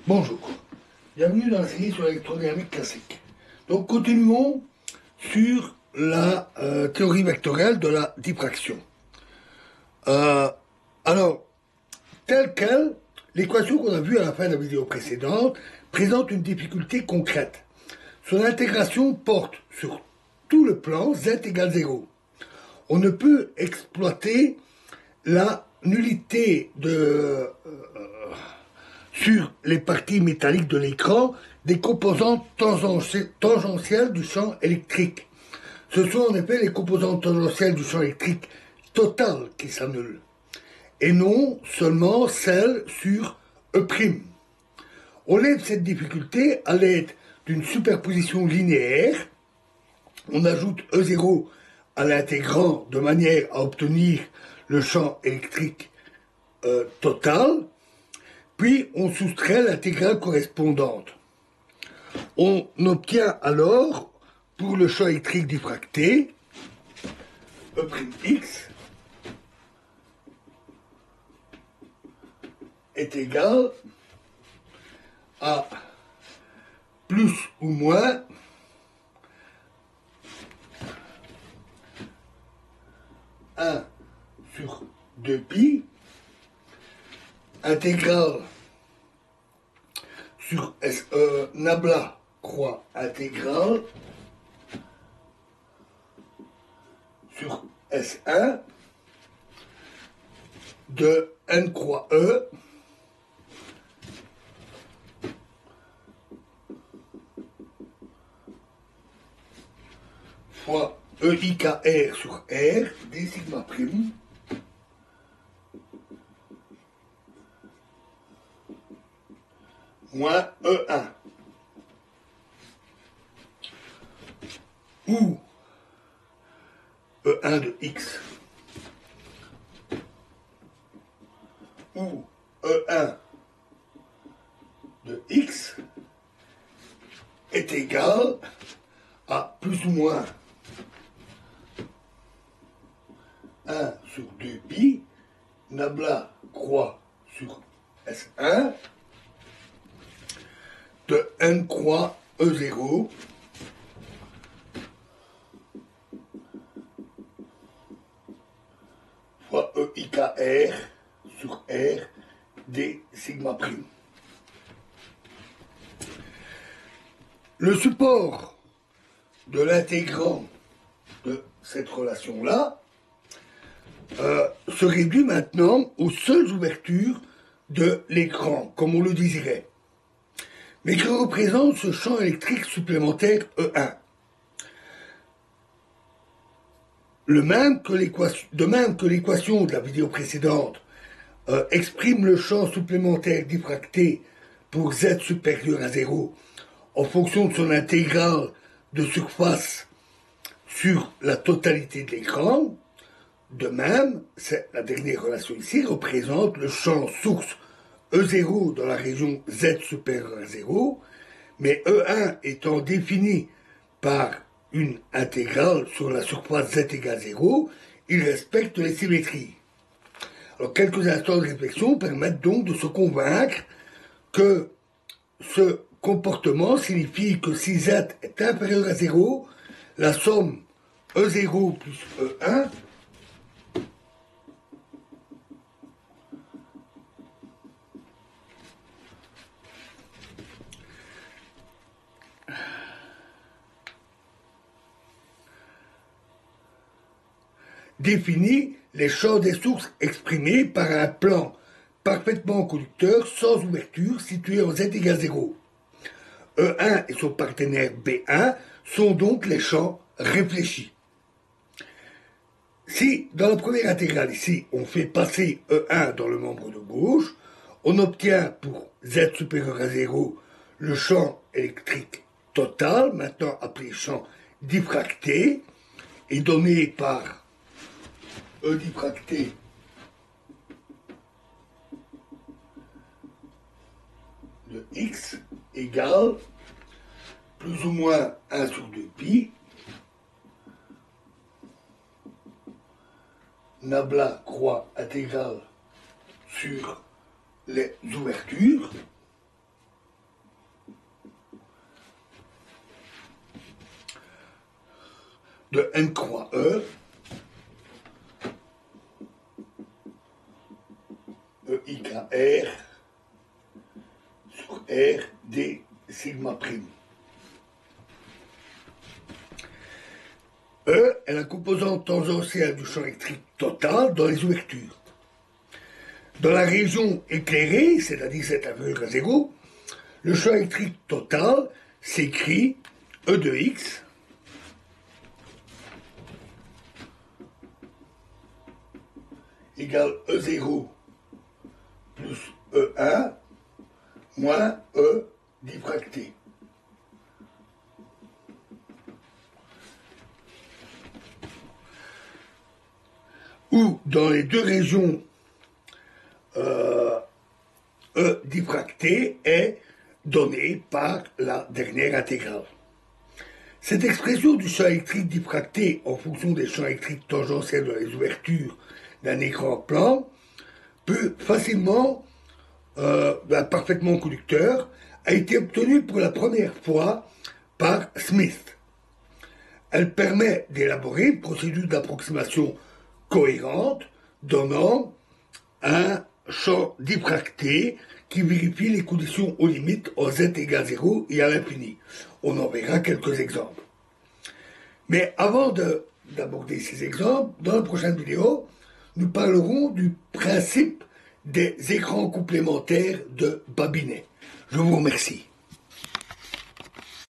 Bonjour, bienvenue dans la série sur l'électrodynamique classique. Donc continuons sur la théorie vectorielle de la diffraction. Euh, alors, telle quelle, l'équation qu'on a vue à la fin de la vidéo précédente présente une difficulté concrète. Son intégration porte sur tout le plan z égale 0. On ne peut exploiter la nullité sur les parties métalliques de l'écran des composantes tangentielles du champ électrique. Ce sont en effet les composantes tangentielles du champ électrique total qui s'annulent, et non seulement celles sur E'. On lève cette difficulté à l'aide d'une superposition linéaire. On ajoute E0 à l'intégrand de manière à obtenir le champ électrique total, puis on soustrait l'intégrale correspondante. On obtient alors, pour le champ électrique diffracté, E'x est égal à plus ou moins un sur 2pi intégrale sur nabla croix intégrale sur S1 de n croix E fois EIKR sur R d sigma prime moins E1, où E1 de X, où E1 de X est égal à plus ou moins 1 sur 2pi nabla croix sur S1 de n croix E0 fois EIKR sur R d sigma prime. Le support de l'intégrand de cette relation-là se réduit maintenant aux seules ouvertures de l'écran, comme on le désirait. Mais que représente ce champ électrique supplémentaire E1 ? De même que l'équation de la vidéo précédente exprime le champ supplémentaire diffracté pour z supérieur à 0 en fonction de son intégrale de surface sur la totalité de l'écran, de même, la dernière relation ici représente le champ source E0 dans la région z supérieure à 0, mais E1 étant défini par une intégrale sur la surface z égale 0, il respecte les symétries. Alors, quelques instants de réflexion permettent donc de se convaincre que ce comportement signifie que si z est inférieur à 0, la somme E0 plus E1 définit les champs des sources exprimés par un plan parfaitement conducteur sans ouverture situé en z égale 0. E1 et son partenaire B1 sont donc les champs réfléchis. Si, dans la première intégrale ici, on fait passer E1 dans le membre de gauche, on obtient pour z supérieur à 0 le champ électrique total, maintenant appelé champ diffracté, et donné par E diffracté de X égale plus ou moins 1 sur 2pi nabla croix intégrale sur les ouvertures de n croix E, EIKR sur R d sigma prime. E est la composante tangentielle du champ électrique total dans les ouvertures. Dans la région éclairée, c'est-à-dire cette inférieure à 0, le champ électrique total s'écrit E de X égale E0 plus E1 moins E diffracté. Où dans les deux régions E diffracté est donné par la dernière intégrale. Cette expression du champ électrique diffracté en fonction des champs électriques tangentiels dans les ouvertures d'un écran plan peut facilement, parfaitement conducteur, a été obtenue pour la première fois par Smith. Elle permet d'élaborer une procédure d'approximation cohérente donnant un champ diffracté qui vérifie les conditions aux limites en z égale 0 et à l'infini. On en verra quelques exemples. Mais avant d'aborder ces exemples, dans la prochaine vidéo, nous parlerons du principe des écrans complémentaires de Babinet. Je vous remercie.